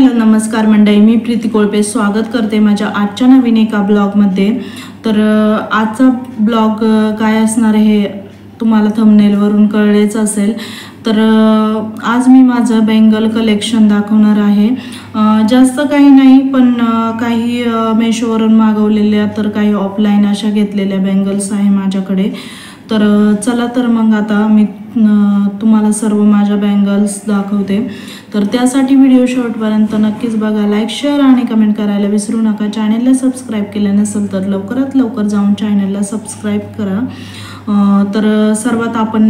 Hello नमस्कार मंडळी, मी प्रीती कोळपे स्वागत करते माझ्या आजच्या नवीन एका ब्लॉगमध्ये। तर आजचा ब्लॉग काय असणार हे तुम्हाला थंबनेलवरून कळलेच असेल। तर आज मी माझं बेंगल कलेक्शन दाखवणार आहे। जास्त काही नाही, पण काही मेशोवरून मागवलेल्या तर काही ऑफलाईन अशा घेतलेल्या बेंगल्स आहे माझ्याकडे। तर चला तर मग आता मी तुम्हाला सर्व माझ्या बेंगल्स दाखवते। तर त्यासाठी व्हिडिओ शेवटपर्यंत नक्कीच बघा, लाईक शेअर आणि कमेंट करायला विसरू नका। चॅनलला सबस्क्राईब केलं नसेल तर लवकरात लवकर जाऊन चॅनलला सबस्क्राईब करा। तर सर्वात आपण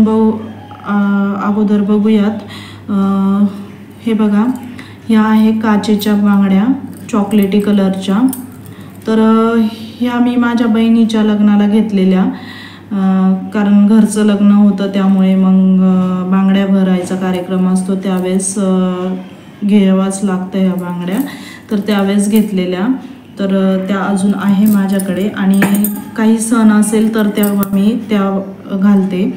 अगोदर बघूयात। हे बघा, ह्या आहे काचेच्या बांगड्या चॉकलेटी कलरच्या। तर ह्या मी माझ्या बहिणीच्या लग्नाला घेतलेल्या, कारण घरचं लग्न होतं त्यामुळे मग बांगड्या भरायचा कार्यक्रम असतो त्यावेळेस घ्यावाच लागतं ह्या बांगड्या। तर त्यावेळेस घेतलेल्या, तर त्या अजून आहे माझ्याकडे आणि काही सण असेल तर तेव्हा मी त्या घालते।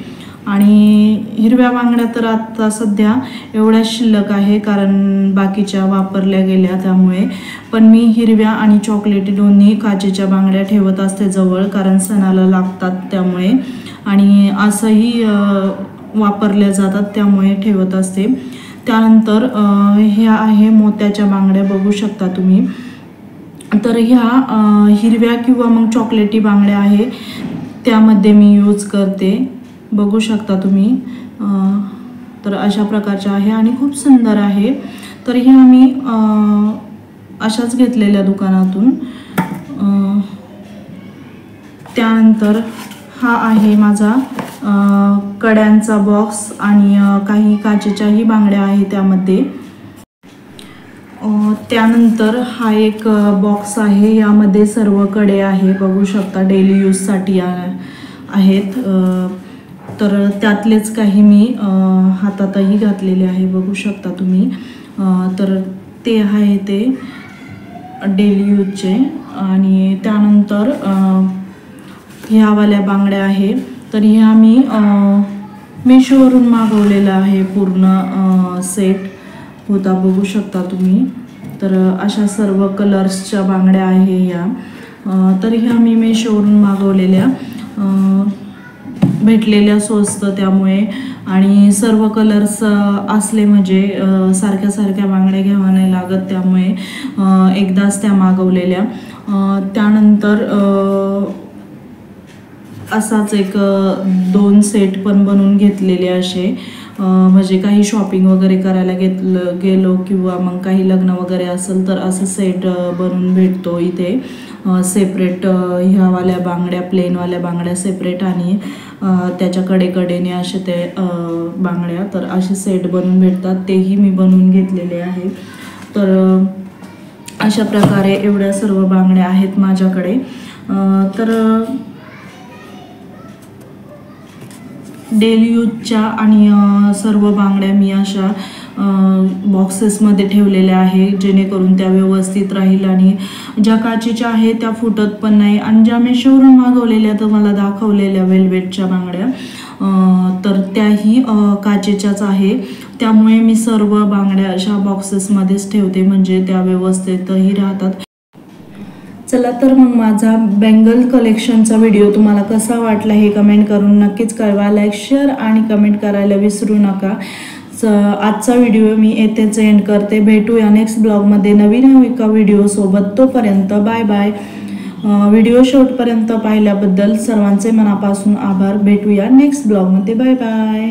आणि हिरव्या बांगड्या तर आता सध्या एवढ्या शिल्लक आहे कारण बाकीच्या वापरल्या गेल्या त्यामुळे, पण मी हिरव्या आणि चॉकलेटी दोन्ही काचेच्या बांगड्या ठेवत असते जवळ, कारण सणाला लागतात त्यामुळे आणि असंही वापरल्या जातात त्यामुळे ठेवत असते। त्यानंतर ह्या आहे मोत्याच्या बांगड्या, बघू शकता तुम्ही। तर ह्या हिरव्या किंवा मग चॉकलेटी बांगड्या आहे त्यामध्ये मी यूज करते, बघू शकता तुम्ही। तर अशा प्रकारच्या आहे आणि खूप सुंदर आहे। तर ह्या मी अशाच घेतलेल्या दुकानातून। त्यानंतर हा आहे माझा कड्यांचा बॉक्स आणि काही काचेच्याही बांगड्या आहे त्यामध्ये। त्यानंतर हा एक बॉक्स आहे, यामध्ये सर्व कडे आहे, बघू शकता डेली यूजसाठी आहेत। तर त्यातलेच काही मी हातातही घातलेले आहे, बघू शकता तुम्ही। तर ते आहे ते डेली यूजचे। आणि त्यानंतर ह्यावाल्या बांगड्या आहे, तर ह्या मी मेशोवरून मागवलेला आहे, पूर्ण सेट होता, बघू शकता तुम्ही। तर अशा सर्व कलर्सच्या बांगड्या आहे ह्या। तर ह्या मी मेशोवरून मागवलेल्या, भेटलेल्या स्वस्त त्यामुळे, आणि सर्व कलर्स असले म्हणजे सारख्या सारख्या बांगड्या घ्याव्या नाही लागत त्यामुळे एकदाच त्या मागवलेल्या। त्यानंतर असाच एक 2 सेट पण बनवून घेतलेले असे, म्हणजे काही शॉपिंग वगैरे करायला गेलो किंवा मग काही लग्न वगैरे असेल तर असं सेट बनवून भेटतो इथे सेपरेट। ह्यावाल्या बांगड्या प्लेनवाल्या बांगड्या सेपरेट आणि त्याच्या कडेकडेने असे ते बांगड्या, तर असे सेट बनवून भेटतात, तेही मी बनवून घेतलेले आहे। तर अशा प्रकारे एवढ्या सर्व बांगड्या आहेत माझ्याकडे। तर डेली यूजच्या आणि सर्व बांगड्या मी अशा बॉक्सेसमध्ये ठेवलेल्या आहे, जेणेकरून त्या व्यवस्थित राहील आणि ज्या काचेच्या आहे त्या फुटत पण नाही। आणि ज्या मेशोवरून मागवलेल्या तर मला दाखवलेल्या वेलवेटच्या बांगड्या, तर त्याही काचेच्याच आहे, त्यामुळे मी सर्व बांगड्या अशा बॉक्सेसमध्येच ठेवते, म्हणजे त्या व्यवस्थितही राहतात। चला तर मग माझा बेंगल कलेक्शनचा व्हिडिओ तुम्हाला कसा वाटला हे कमेंट करून नक्कीच कळवा। लाईक शेअर आणि कमेंट करायला विसरू नका। आजचा व्हिडिओ मी येथेच एंड करते। भेटूया नेक्स्ट ब्लॉगमध्ये नवीन एका व्हिडिओ सोबत, तोपर्यंत बाय बाय। व्हिडिओ शेवटपर्यंत पाहिल्याबद्दल सर्वांचे मनापासून आभार। भेटूया नेक्स्ट ब्लॉगमध्ये, बाय बाय।